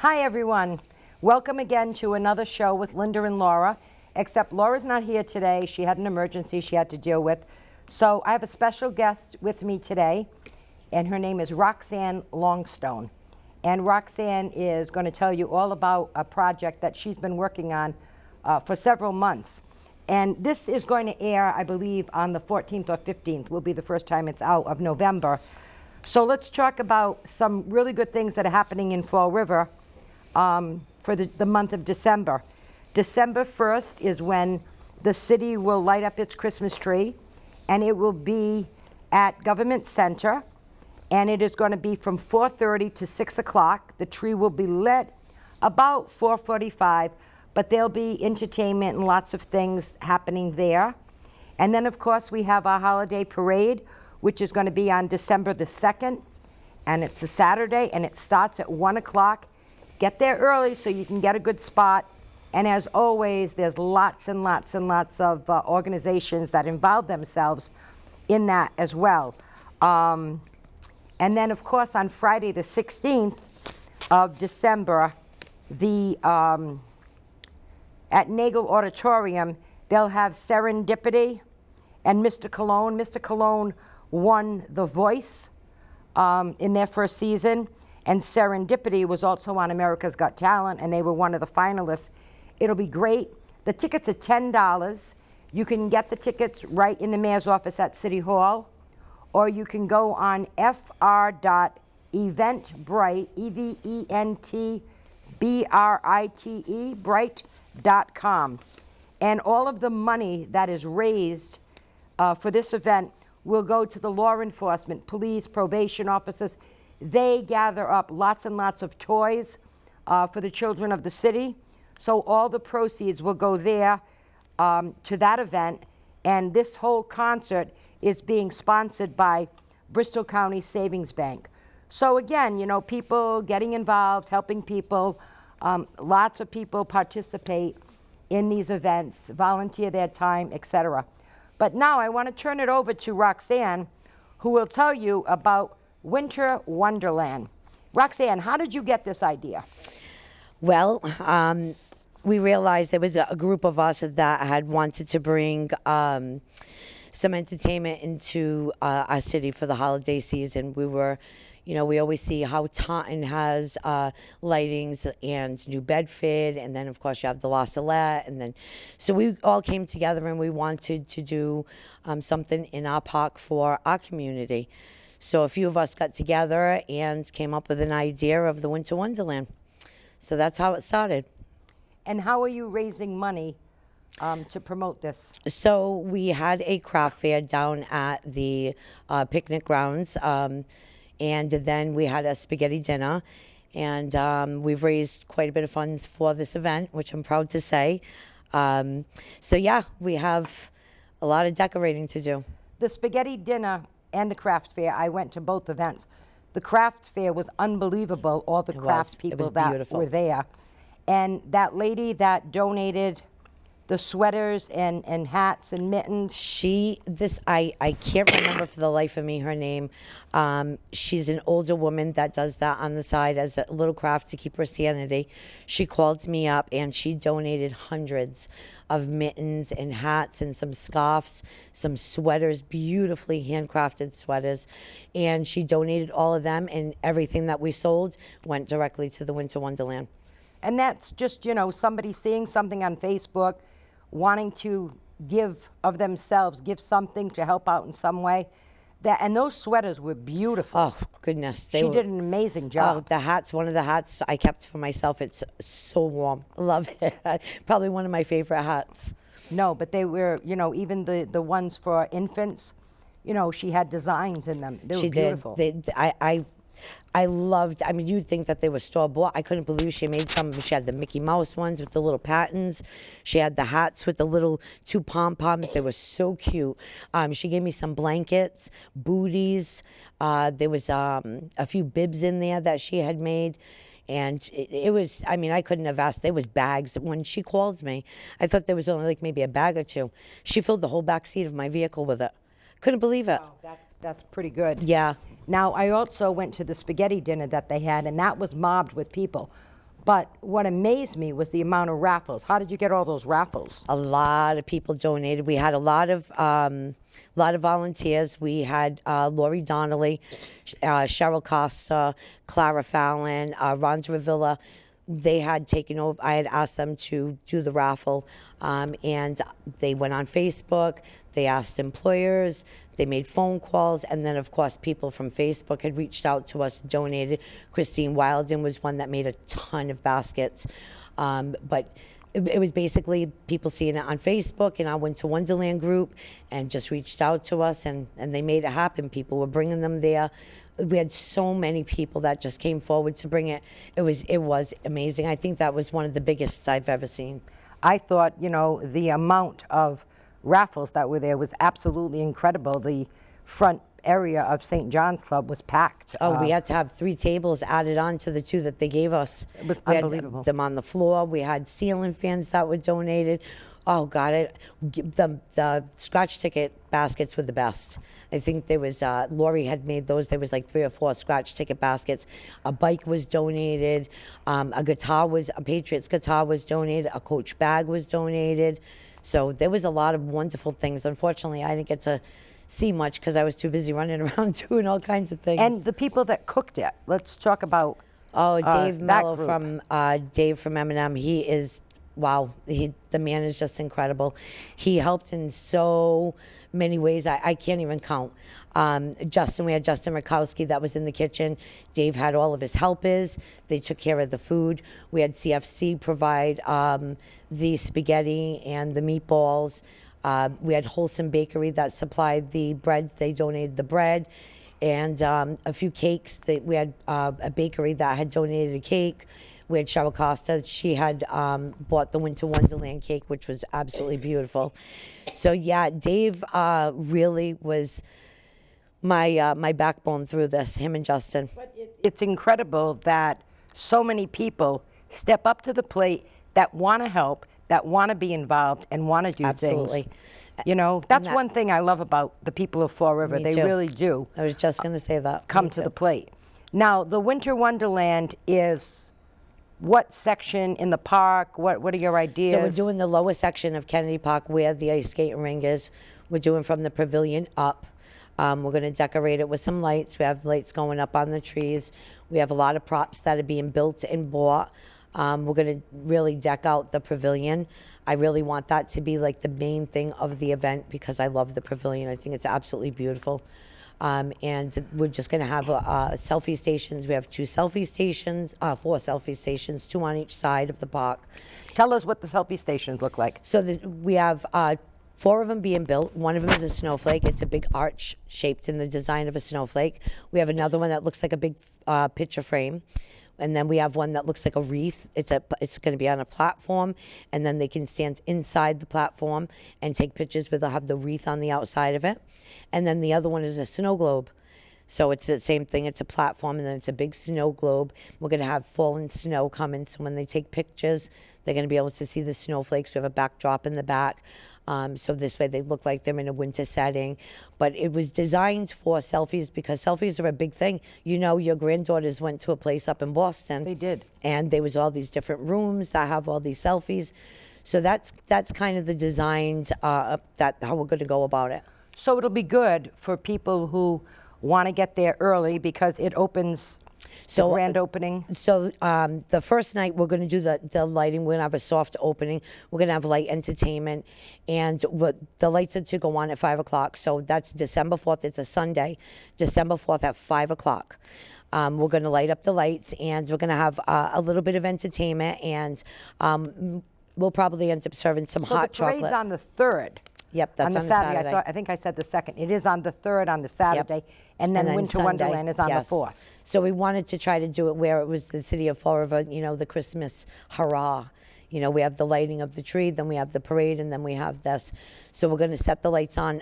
Hi, everyone. Welcome again to another show with Linda and Laura, except Laura's not here today. She had an emergency she had to deal with. So I have a special guest with me today, and her name is Roxanne Longstone. And Roxanne is going to tell you all about a project that she's been working on for several months. And this is going to air, I believe, on the 14th or 15th, will be the first time it's out, of November. So let's talk about some really good things that are happening in Fall River for the month of December. December 1st is when the city will light up its Christmas tree, and it will be at Government Center, and it is going to be from 4:30 to 6 o'clock. The tree will be lit about 4:45, but there'll be entertainment and lots of things happening there. And then, of course, we have our holiday parade, which is going to be on December the 2nd, and it's a Saturday, and it starts at 1 o'clock. Get there early so you can get a good spot. And as always, there's lots and lots and lots of organizations that involve themselves in that as well. And then, of course, on Friday the 16th of December, at Nagel Auditorium, they'll have Serendipity and Mr. Cologne. Mr. Cologne won The Voice in their first season, and Serendipity was also on America's Got Talent, and they were one of the finalists. It'll be great. The tickets are $10. You can get the tickets right in the mayor's office at City Hall, or you can go on fr.eventbrite, EVENTBRITE, bright.com. And all of the money that is raised for this event will go to the law enforcement, police, probation officers. They gather up lots and lots of toys for the children of the city. So all the proceeds will go there to that event. And this whole concert is being sponsored by Bristol County Savings Bank. So again, you know, people getting involved, helping people. Lots of people participate in these events, volunteer their time, etc. But now I want to turn it over to Roxanne, who will tell you about Winter Wonderland. Roxanne, how did you get this idea? Well, we realized there was a group of us that had wanted to bring some entertainment into our city for the holiday season. We were, you know, we always see how Taunton has lightings and New Bedford, and then of course you have the La Salette, and then so we all came together and we wanted to do something in our park for our community. So a few of us got together and came up with an idea of the Winter Wonderland. So that's how it started. And how are you raising money to promote this? So we had a craft fair down at the picnic grounds, and then we had a spaghetti dinner, and we've raised quite a bit of funds for this event, which I'm proud to say. So yeah, we have a lot of decorating to do. The spaghetti dinner and the craft fair, I went to both events. The craft fair was unbelievable, all the craft people that beautiful. were there. And that lady that donated the sweaters and hats and mittens. I can't remember for the life of me her name. She's an older woman that does that on the side as a little craft to keep her sanity. She called me up and she donated hundreds of mittens and hats and some scarves, some sweaters, beautifully handcrafted sweaters. And she donated all of them, and everything that we sold went directly to the Winter Wonderland. And that's just, you know, somebody seeing something on Facebook, wanting to give of themselves, give something to help out in some way. And those sweaters were beautiful. Oh, goodness. She did an amazing job. Oh, the hats, one of the hats I kept for myself. It's so warm. I love it. Probably one of my favorite hats. No, but they were, you know, even the ones for infants, you know, she had designs in them. They were beautiful. I loved, I mean, you'd think that they were store-bought. I couldn't believe she made some of them. She had the Mickey Mouse ones with the little patterns. She had the hats with the little two pom-poms. They were so cute. She gave me some blankets, booties. There was a few bibs in there that she had made. And it was, I mean, I couldn't have asked. There was bags. When she called me, I thought there was only like maybe a bag or two. She filled the whole back seat of my vehicle with it. Couldn't believe it. Wow, that's pretty good. Yeah. Now, I also went to the spaghetti dinner that they had, and that was mobbed with people. But what amazed me was the amount of raffles. How did you get all those raffles? A lot of people donated. We had a lot of volunteers. We had Lori Donnelly, Cheryl Costa, Clara Fallon, Ron Villa. They had taken over. I had asked them to do the raffle, and they went on Facebook. They asked employers. They made phone calls, and then of course people from Facebook had reached out to us, donated. Christine Wilden was one that made a ton of baskets, but it was basically people seeing it on Facebook, and I went to Wonderland group and just reached out to us, and they made it happen. People were bringing them there. We had so many people that just came forward to bring it. It was amazing. I think that was one of the biggest I've ever seen. I thought, you know, the amount of raffles that were there was absolutely incredible. The front area of St. John's Club was packed. Oh, we had to have 3 tables added on to the 2 that they gave us. It was We had unbelievable. them on the floor. We had ceiling fans that were donated. Oh God, the scratch ticket baskets were the best. I think there was Lori had made those. There was like 3 or 4 scratch ticket baskets. A bike was donated. A Patriots guitar was donated. A Coach bag was donated. So there was a lot of wonderful things. Unfortunately, I didn't get to see much because I was too busy running around doing all kinds of things. And the people that cooked it. Let's talk about Dave that Mello group. from Dave from M&M. He is wow. The man is just incredible. He helped in so many ways I can't even count. We had Justin Rakowski that was in the kitchen. Dave had all of his helpers. They took care of the food. We had CFC provide the spaghetti and the meatballs. We had Wholesome Bakery that supplied the bread. They donated the bread. And a few cakes. We had a bakery that had donated a cake. We had Cheryl Costa. She had bought the Winter Wonderland cake, which was absolutely beautiful. So yeah, Dave really was my backbone through this. Him and Justin. It's incredible that so many people step up to the plate that want to help, that want to be involved, and want to do Absolutely. things. You know, that's that- one thing I love about the people of Fall River. Me They too. really do I was just going to say that. come Me to too. the plate. Now, the Winter Wonderland is what section in the park? What are your ideas? So we're doing the lower section of Kennedy Park where the ice skating ring is. We're doing from the pavilion up. We're going to decorate it with some lights. We have lights going up on the trees. We have a lot of props that are being built and bought. We're going to really deck out the pavilion. I really want that to be like the main thing of the event because I love the pavilion. I think it's absolutely beautiful. And we're just going to have selfie stations. We have 4 selfie stations, 2 on each side of the park. Tell us what the selfie stations look like. So we have 4 of them being built. One of them is a snowflake. It's a big arch shaped in the design of a snowflake. We have another one that looks like a big picture frame. And then we have one that looks like a wreath. It's going to be on a platform, and then they can stand inside the platform and take pictures where they'll have the wreath on the outside of it. And then the other one is a snow globe. So it's the same thing. It's a platform, and then it's a big snow globe. We're going to have fallen snow coming, so when they take pictures, they're going to be able to see the snowflakes. We have a backdrop in the back. So this way they look like they're in a winter setting. But it was designed for selfies because selfies are a big thing. You know, your granddaughters went to a place up in Boston. They did. And there was all these different rooms that have all these selfies. So that's kind of the design that how we're going to go about it. So it'll be good for people who want to get there early because it opens the grand opening. So the first night we're going to do the lighting. We're going to have a soft opening. We're going to have light entertainment, and the lights are to go on at 5 o'clock. So that's December 4th. It's a Sunday, December 4th at 5 o'clock. We're going to light up the lights, and we're going to have a little bit of entertainment, and we'll probably end up serving some So hot the parade's chocolate. on the 3rd. Yep, that's on the Saturday. Saturday. I think I said the 2nd. It is on the 3rd on the Saturday, and then Winter Sunday, Wonderland is on yes. the 4th. So we wanted to try to do it where it was the city of Fall River, you know, the Christmas hurrah. You know, we have the lighting of the tree, then we have the parade, and then we have this. So we're going to set the lights on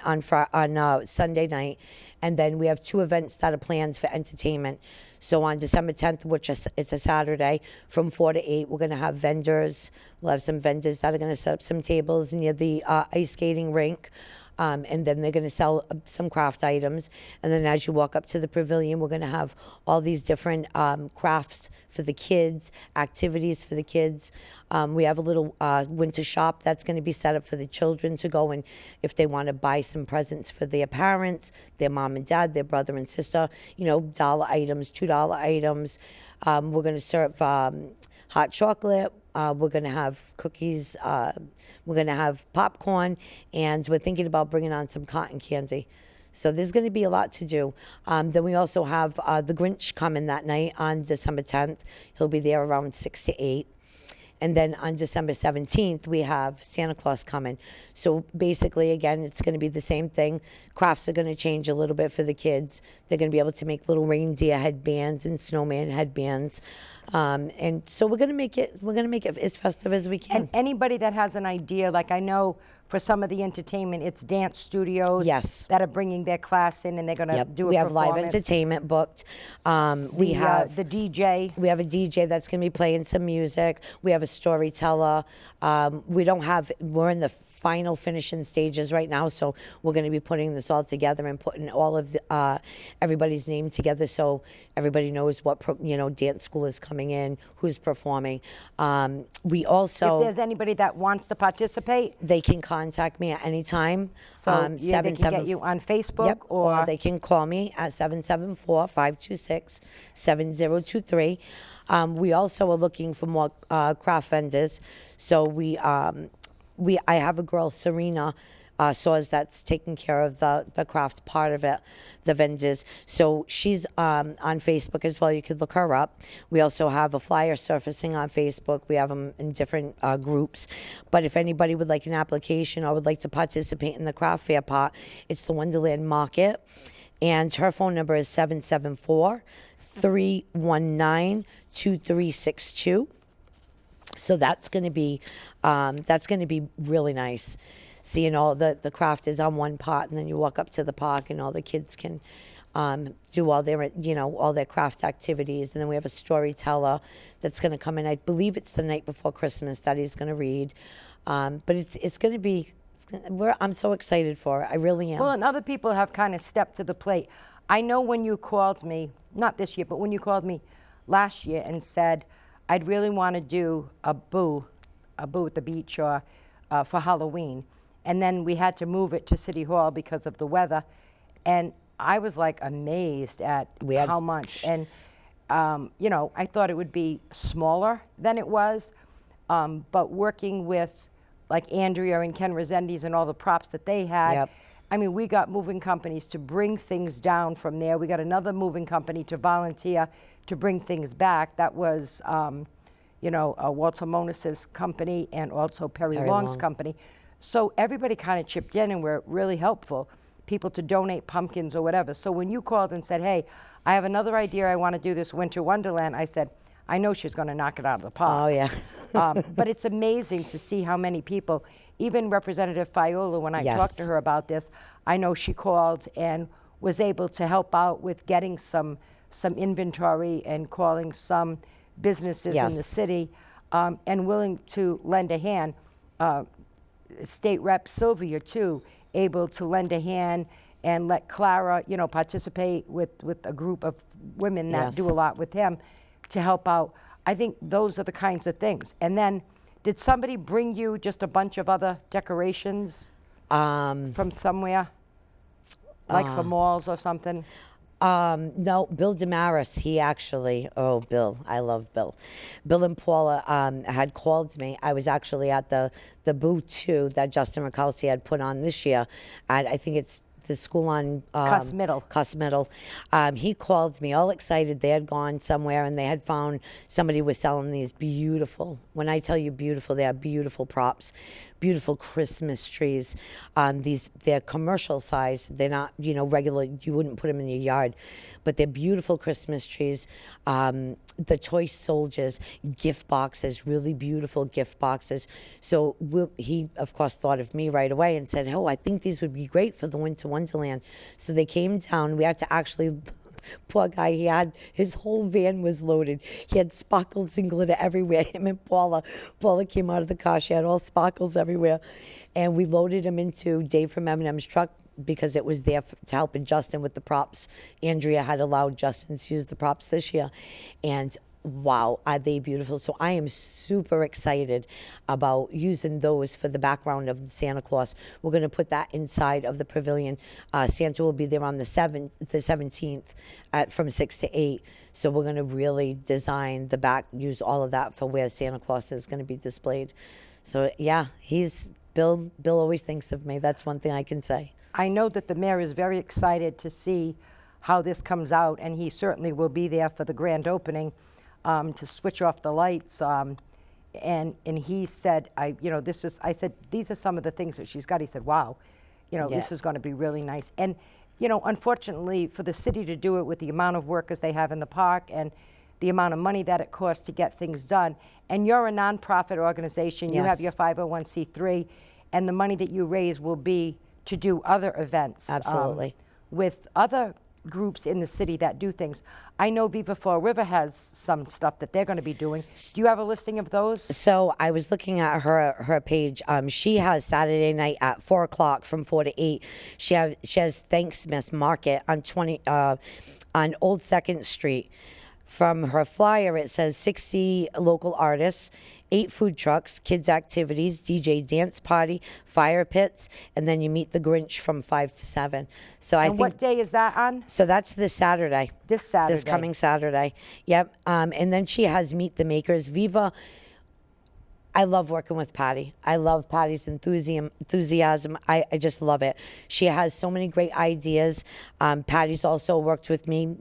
Sunday night, and then we have 2 events that are planned for entertainment. So on December 10th, which is it's a Saturday, from 4 to 8, we're going to have vendors. We'll have some vendors that are going to set up some tables near the ice skating rink. And then they're going to sell some craft items. And then as you walk up to the pavilion, we're going to have all these different crafts for the kids, activities for the kids. We have a little winter shop that's going to be set up for the children to go and if they want to buy some presents for their parents, their mom and dad, their brother and sister, dollar items, $2 items. We're going to serve hot chocolate. We're going to have cookies. We're going to have popcorn. And we're thinking about bringing on some cotton candy. So there's going to be a lot to do. Then we also have the Grinch coming that night on December 10th. He'll be there around 6 to 8. And then on December 17th, we have Santa Claus coming. So basically, again, it's going to be the same thing. Crafts are going to change a little bit for the kids. They're going to be able to make little reindeer headbands and snowman headbands. And so we're going to make it as festive as we can. And anybody that has an idea, like I know for some of the entertainment, it's dance studios Yes. that are bringing their class in and they're going to do a we have live performance. entertainment booked. We have the DJ. We have a DJ that's going to be playing some music. We have a storyteller. We're in the final finishing stages right now, so we're going to be putting this all together and putting all of everybody's name together so everybody knows what dance school is coming in, who's performing. We also, If there's anybody that wants to participate, they can contact me at any time. so they can get you on Facebook Yep, or they can call me at 774-526-7023. We also are looking for more craft vendors. So I have a girl, Serena Saws, that's taking care of the craft part of it, the vendors. So she's on Facebook as well. You could look her up. We also have a flyer surfacing on Facebook. We have them in different groups. But if anybody would like an application or would like to participate in the craft fair part, it's the Wonderland Market. And her phone number is 774-319-2362. So that's going to be really nice. Seeing all the craft is on one pot, and then you walk up to the park, and all the kids can do all their craft activities. And then we have a storyteller that's going to come in. I believe it's the night before Christmas that he's going to read. But it's going to be. I'm so excited for it. I really am. Well, and other people have kind of stepped to the plate. I know when you called me, not this year, but when you called me last year and said, I'd really want to do a boo at the beach or for Halloween. And then we had to move it to City Hall because of the weather. And I was like amazed at how much. And, I thought it would be smaller than it was. But working with like Andrea and Ken Resendiz and all the props that they had, Yep. I mean, we got moving companies to bring things down from there. We got another moving company to volunteer to bring things back. That was, Walter Monis's company and also Perry Long's company. So everybody kind of chipped in and were really helpful, people to donate pumpkins or whatever. So when you called and said, hey, I have another idea, I want to do this Winter Wonderland, I said, I know she's going to knock it out of the park. Oh, yeah. But it's amazing to see how many people, even Representative Fiola, when I Yes. talked to her about this, I know she called and was able to help out with getting some inventory and calling some businesses in the Yes. city and willing to lend a hand. State Rep Sylvia, too, able to lend a hand and let Clara, participate with a group of women that Yes. do a lot with him to help out. I think those are the kinds of things. And then, did somebody bring you just a bunch of other decorations from somewhere? Like for malls or something? No, Bill Damaris, Bill, I love Bill. Bill and Paula had called me. I was actually at the Boo 2 that Justin Rakowski had put on this year. And I think it's the school on Cuss Middle. Cuss Middle. He called me all excited. They had gone somewhere and they had found somebody was selling these beautiful, when I tell you beautiful, they are beautiful props, beautiful Christmas trees. They're commercial size. They're not, regular, you wouldn't put them in your yard, but they're beautiful Christmas trees. The toy soldiers, gift boxes, really beautiful gift boxes. So he, of course, thought of me right away and said, oh, I think these would be great for the Winter Wonderland. So they came down. We had to actually, poor guy, his whole van was loaded. He had sparkles and glitter everywhere. Him and Paula came out of the car. She had all sparkles everywhere. and we loaded them into Dave from M&M's truck because it was there to help Justin with the props. Andrea had allowed Justin to use the props this year, and wow, are they beautiful. So I am super excited about using those for the background of Santa Claus. We're going to put that inside of the pavilion. Santa will be there on the 17th from 6 to 8. So we're going to really design the back, use all of that for where Santa Claus is going to be displayed. So yeah, Bill always thinks of me. That's one thing I can say. I know that the mayor is very excited to see how this comes out, and he certainly will be there for the grand opening to switch off the lights. And he said, I said, these are some of the things that she's got. He said, wow, this is going to be really nice. And, unfortunately, for the city to do it with the amount of workers they have in the park and the amount of money that it costs to get things done, and you're a nonprofit organization, you have Yes. your 501c3, and the money that you raise will be to do other events. Absolutely. With other groups in the city that do things. I know Viva Fall River has some stuff that they're going to be doing. Do you have a listing of those? So I was looking at her page. She has Saturday night at 4 o'clock from 4 to 8. She has Thanksmas Market on on Old 2nd Street. From her flyer, it says 60 local artists, 8 food trucks, kids activities, DJ dance party, fire pits, and then you meet the Grinch from 5 to 7. So I And think what day is that on? so. That's this Saturday. This Saturday. This coming Saturday. Yep. And then she has Meet the Makers. Viva. I love working with Patty. I love Patty's enthusiasm. I just love it. She has so many great ideas. Patty's also worked with me,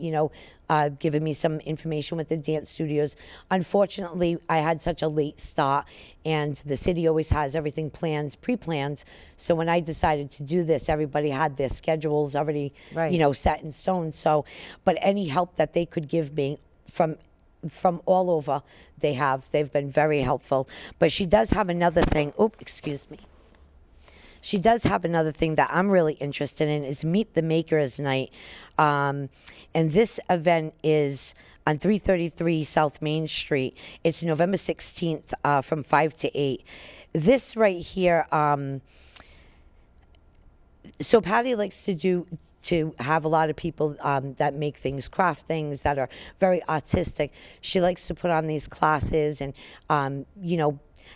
giving me some information with the dance studios. Unfortunately, I had such a late start, and the city always has everything pre-planned. So when I decided to do this, everybody had their schedules already, Right. set in stone. So, but any help that they could give me from all over, they've been very helpful. But she does have another thing. Excuse me. She does have another thing that I'm really interested in is Meet the Makers Night. And this event is on 333 South Main Street. It's November 16th from 5 to 8. This right here, so Patty likes to have a lot of people that make things, craft things that are very artistic. She likes to put on these classes and,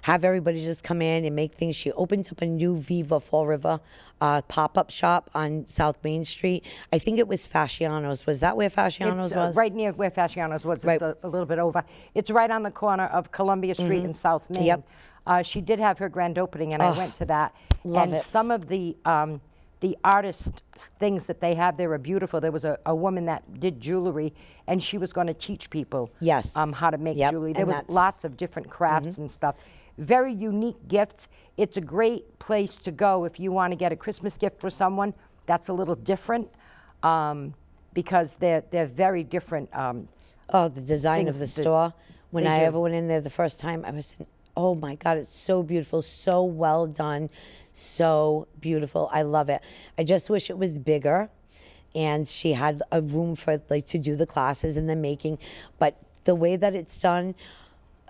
have everybody just come in and make things. She opened up a new Viva Fall River pop-up shop on South Main Street. I think it was Fasciano's. Was that where Fasciano's It's was? right near where Fasciano's was. Right. It's a little bit over. It's right on the corner of Columbia Street and South Main. Yep. She did have her grand opening, and I went to that. love and it. some of the artist things that they have there are beautiful. There was a woman that did jewelry, and she was going to teach people Yes. how to make Yep, jewelry. There and was that's- lots of different crafts and stuff. Very unique gifts. It's a great place to go if you want to get a Christmas gift for someone. That's a little different because they're very different. Oh, the design of things the that store. When they I do. ever went in there the first time, I was, oh my God, it's so beautiful, so well done, so beautiful. I love it. I just wish it was bigger, and she had a room for to do the classes and the making. But the way that it's done,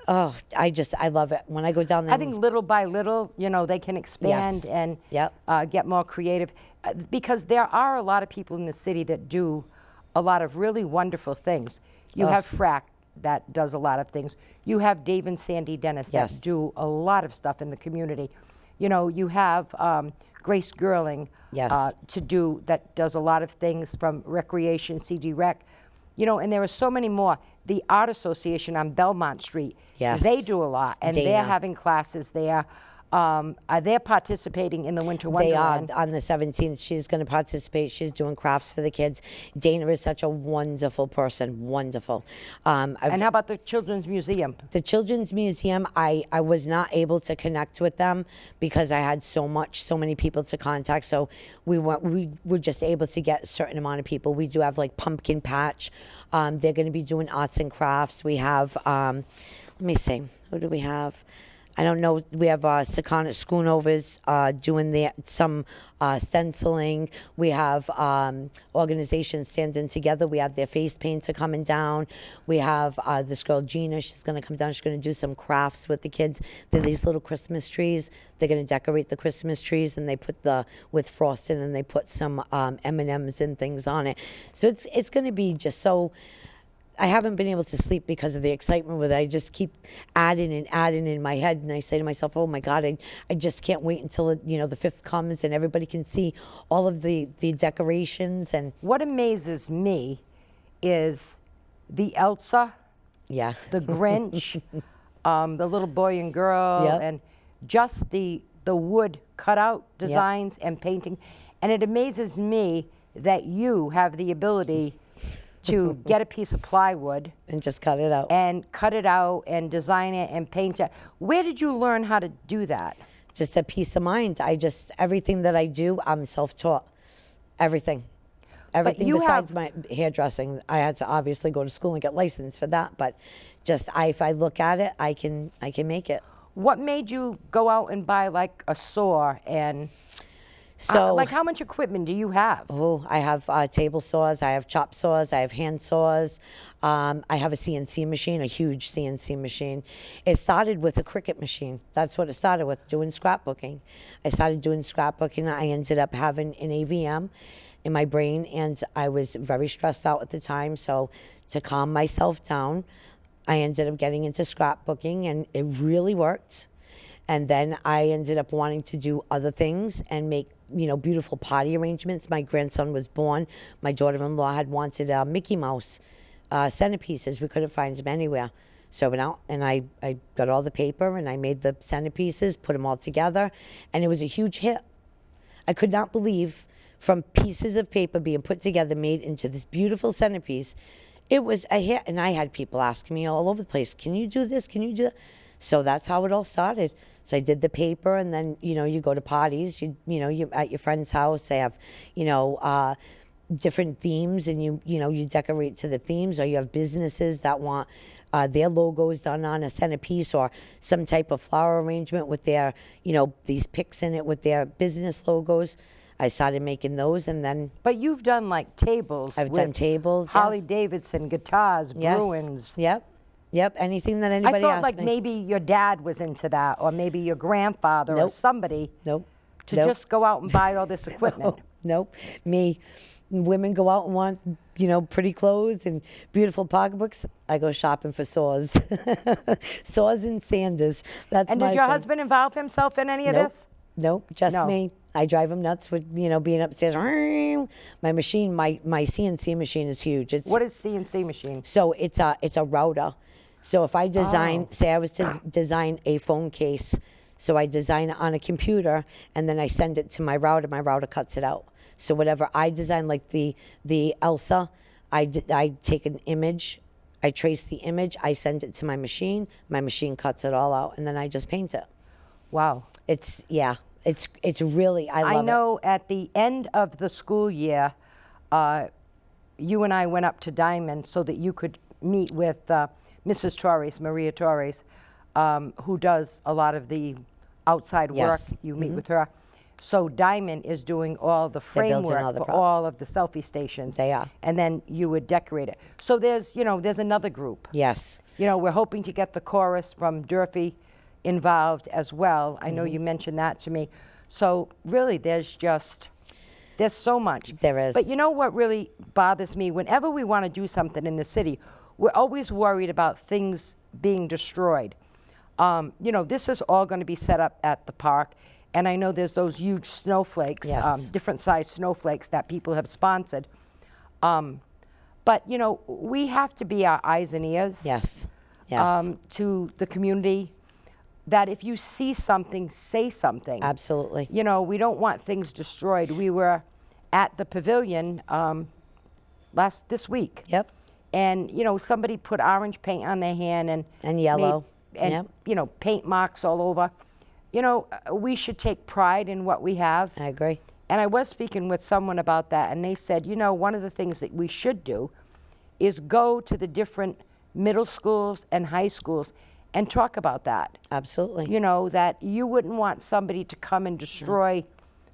oh, I love it. When I go down there, I think little by little, they can expand Yes. and Yep. get more creative. Because there are a lot of people in the city that do a lot of really wonderful things. You have Frack that does a lot of things. You have Dave and Sandy Dennis Yes. that do a lot of stuff in the community. You have Grace Gerling Yes. that does a lot of things from recreation, CD Rec. And there are so many more. The Art Association on Belmont Street, Yes. they do a lot, and they're Dana. having classes there. They're participating in the Winter they are Wonderland. on the 17th. She's going to participate. She's doing crafts for the kids. Dana is such a wonderful person. Wonderful. And how about the Children's Museum? The Children's Museum, I was not able to connect with them because I had so many people to contact. So we were just able to get a certain amount of people. We do have like Pumpkin Patch. They're going to be doing arts and crafts. We have, let me see, who do we have? I don't know. We have Secana Schoonovers doing some stenciling. We have organizations standing together. We have their face painter coming down. We have this girl Gina. She's going to come down. She's going to do some crafts with the kids. They're these little Christmas trees. They're going to decorate the Christmas trees, and they put with frosting, and they put some M&Ms and things on it. So it's going to be just so. I haven't been able to sleep because of the excitement with it. I just keep adding and adding in my head, and I say to myself, "Oh my God, I just can't wait until the 5th comes and everybody can see all of the decorations." And What amazes me is the Elsa, yeah, the Grinch, the little boy and girl, Yep. and just the wood cutout designs and painting. And it amazes me that you have the ability to get a piece of plywood and just cut it out. and cut it out and design it and paint it. Where did you learn how to do that? Just a peace of mind. Everything that I do, I'm self-taught. Everything. Everything you besides have- my hairdressing. I had to obviously go to school and get licensed for that, but just if I look at it, I can make it. What made you go out and buy like a saw and So like how much equipment do you have? Oh, I have table saws, I have chop saws, I have hand saws. I have a CNC machine, a huge CNC machine. It started with a Cricut machine. That's what it started with, doing scrapbooking. I started doing scrapbooking. I ended up having an AVM in my brain, and I was very stressed out at the time. So to calm myself down, I ended up getting into scrapbooking, and it really worked. And then I ended up wanting to do other things and make, beautiful potty arrangements. My grandson was born. My daughter-in-law had wanted Mickey Mouse centerpieces. We couldn't find them anywhere. So I went out and I got all the paper and I made the centerpieces, put them all together, and it was a huge hit. I could not believe, from pieces of paper being put together, made into this beautiful centerpiece, it was a hit. And I had people asking me all over the place, "Can you do this? Can you do that?" So that's how it all started. So I did the paper, and then you go to parties. You at your friend's house. They have different themes, and you decorate to the themes. Or you have businesses that want their logos done on a centerpiece, or some type of flower arrangement with their these picks in it with their business logos. I started making those, and then But you've done like tables. I've done with tables. Harley Yes. Davidson, guitars, Yes. Bruins. Yep. Anything that I anybody thought asks like me. maybe your dad was into that, or maybe your grandfather or Nope. somebody Nope. to Nope. just go out and buy all this equipment. Nope. Me. Women go out and want, pretty clothes and beautiful pocketbooks. I go shopping for saws. Saws and sanders. That's And my did your thing. husband involve himself in any of Nope. this? Nope, just No. me. I drive him nuts with, being upstairs. My machine, my CNC machine is huge. It's What is CNC machine? So it's a router. So if I design, say I was to design a phone case, so I design it on a computer and then I send it to my router cuts it out. So whatever I design, like the Elsa, I take an image, I trace the image, I send it to my machine cuts it all out, and then I just paint it. Wow. It's really, I love I know at the end of the school year, you and I went up to Diamond so that you could meet with Mrs. Torres, Maria Torres, who does a lot of the outside work. Yes. You meet with her. So Diamond is doing all the They're building framework all the for props. all of the selfie stations. They are. And then you would decorate it. So there's another group. Yes. We're hoping to get the chorus from Durfee involved as well. I Mm-hmm. know you mentioned that to me. So really, there's so much. There is. But you know what really bothers me? Whenever we want to do something in the city, we're always worried about things being destroyed. This is all going to be set up at the park. And I know there's those huge snowflakes, Yes. different sized snowflakes that people have sponsored. But, we have to be our eyes and ears Yes. Yes. to the community, that if you see something, say something. Absolutely. We don't want things destroyed. We were at the pavilion this week. Yep. And, somebody put orange paint on their hand and yellow. and, Yep. paint marks all over. We should take pride in what we have. I agree. And I was speaking with someone about that, and they said, one of the things that we should do is go to the different middle schools and high schools and talk about that. Absolutely. You know, that you wouldn't want somebody to come and destroy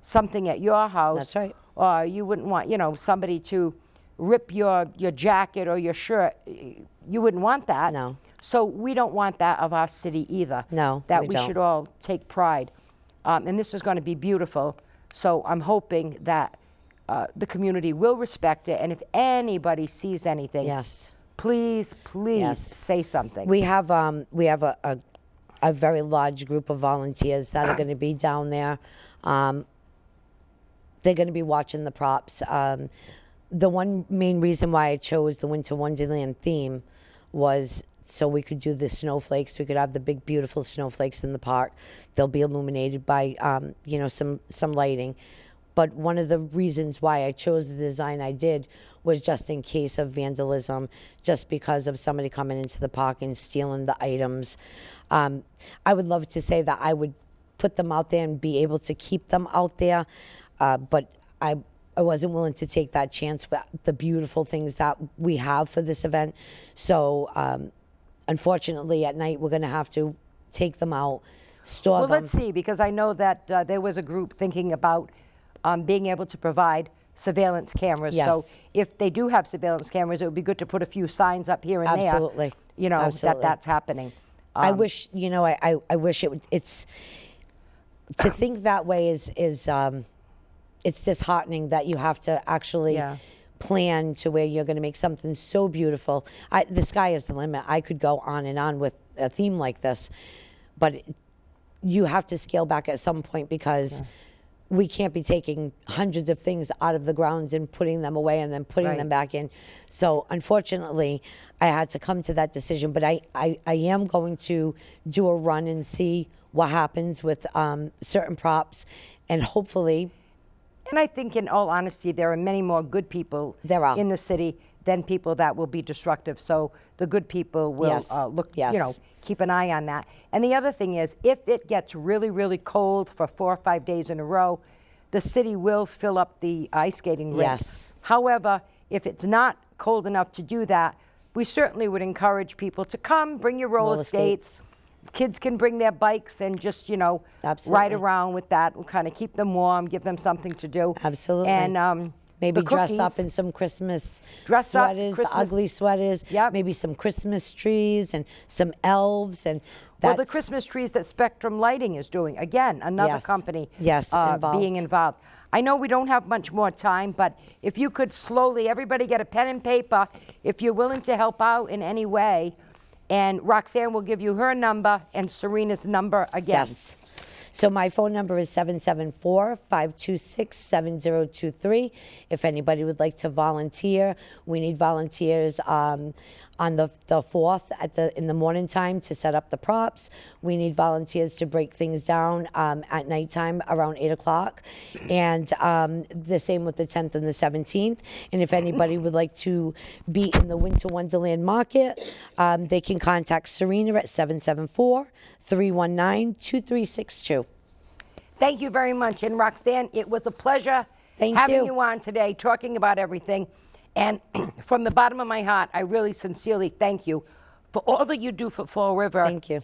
something at your house. That's right. Or you wouldn't want, you know, somebody to rip your jacket or your shirt. You wouldn't want that. No. So we don't want that of our city either. No, That we we don't. should all take pride. And this is going to be beautiful. So I'm hoping that the community will respect it. And if anybody sees anything, Yes. please Yes. say something. We have a very large group of volunteers that are going to be down there. They're going to be watching the props. The one main reason why I chose the Winter Wonderland theme was so we could do the snowflakes. We could have the big, beautiful snowflakes in the park. They'll be illuminated by, some lighting. But one of the reasons why I chose the design I did was just in case of vandalism, just because of somebody coming into the park and stealing the items. I would love to say that I would put them out there and be able to keep them out there, but I wasn't willing to take that chance with the beautiful things that we have for this event. So unfortunately, at night, we're going to have to take them out, store Well, them. let's see, because I know that there was a group thinking about being able to provide surveillance cameras. Yes. So if they do have surveillance cameras, it would be good to put a few signs up here and Absolutely. there. You know, Absolutely. that's happening. I wish, I wish it's to think that way is it's disheartening that you have to actually Yeah. plan to where you're going to make something so beautiful. The sky is the limit. I could go on and on with a theme like this, but you have to scale back at some point because we can't be taking hundreds of things out of the grounds and putting them away and then putting Right. them back in. So unfortunately, I had to come to that decision, but I am going to do a run and see what happens with certain props, and hopefully And I think, in all honesty, there are many more good people There are. in the city than people that will be destructive. So the good people will Yes. look, Yes. keep an eye on that. And the other thing is, if it gets really, really cold for 4 or 5 days in a row, the city will fill up the ice skating rink. Yes. However, if it's not cold enough to do that, we certainly would encourage people to come, bring your roller skates. Kids can bring their bikes and just, ride Absolutely. around with that and kind of keep them warm, give them something to do. Absolutely. And maybe the dress up cookies. in some Christmas Dress up, sweaters, Christmas- the ugly sweaters. Yep. Maybe some Christmas trees and some elves and Well, that's the Christmas trees that Spectrum Lighting is doing. Again, another Yes. company Yes, involved. being involved. I know we don't have much more time, but if you could slowly, everybody get a pen and paper, if you're willing to help out in any way. And Roxanne will give you her number and Serena's number again. Yes. So my phone number is 774-526-7023. If anybody would like to volunteer, we need volunteers on the 4th in the morning time to set up the props. We need volunteers to break things down at nighttime around 8 o'clock. And the same with the 10th and the 17th. And if anybody would like to be in the Winter Wonderland Market, they can contact Serena at 774-319-2362. Thank you very much. And Roxanne, it was a pleasure Thank having you. you on today, talking about everything. And from the bottom of my heart, I really sincerely thank you for all that you do for Fall River. Thank you.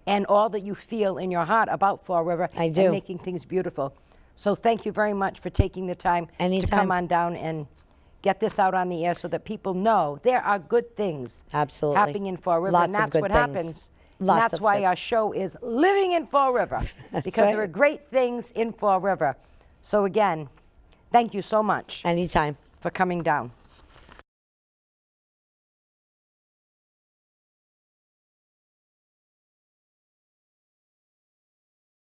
And all that you feel in your heart about Fall River. I do. And making things beautiful. So thank you very much for taking the time to Anytime. come on down and get this out on the air so that people know there are good things Absolutely. happening in Fall River. Lots and of that's good what things. happens. And Lots that's of why good- our show is Living in Fall River. That's because there right. are great things in Fall River. So again, thank you so much Anytime. for coming down.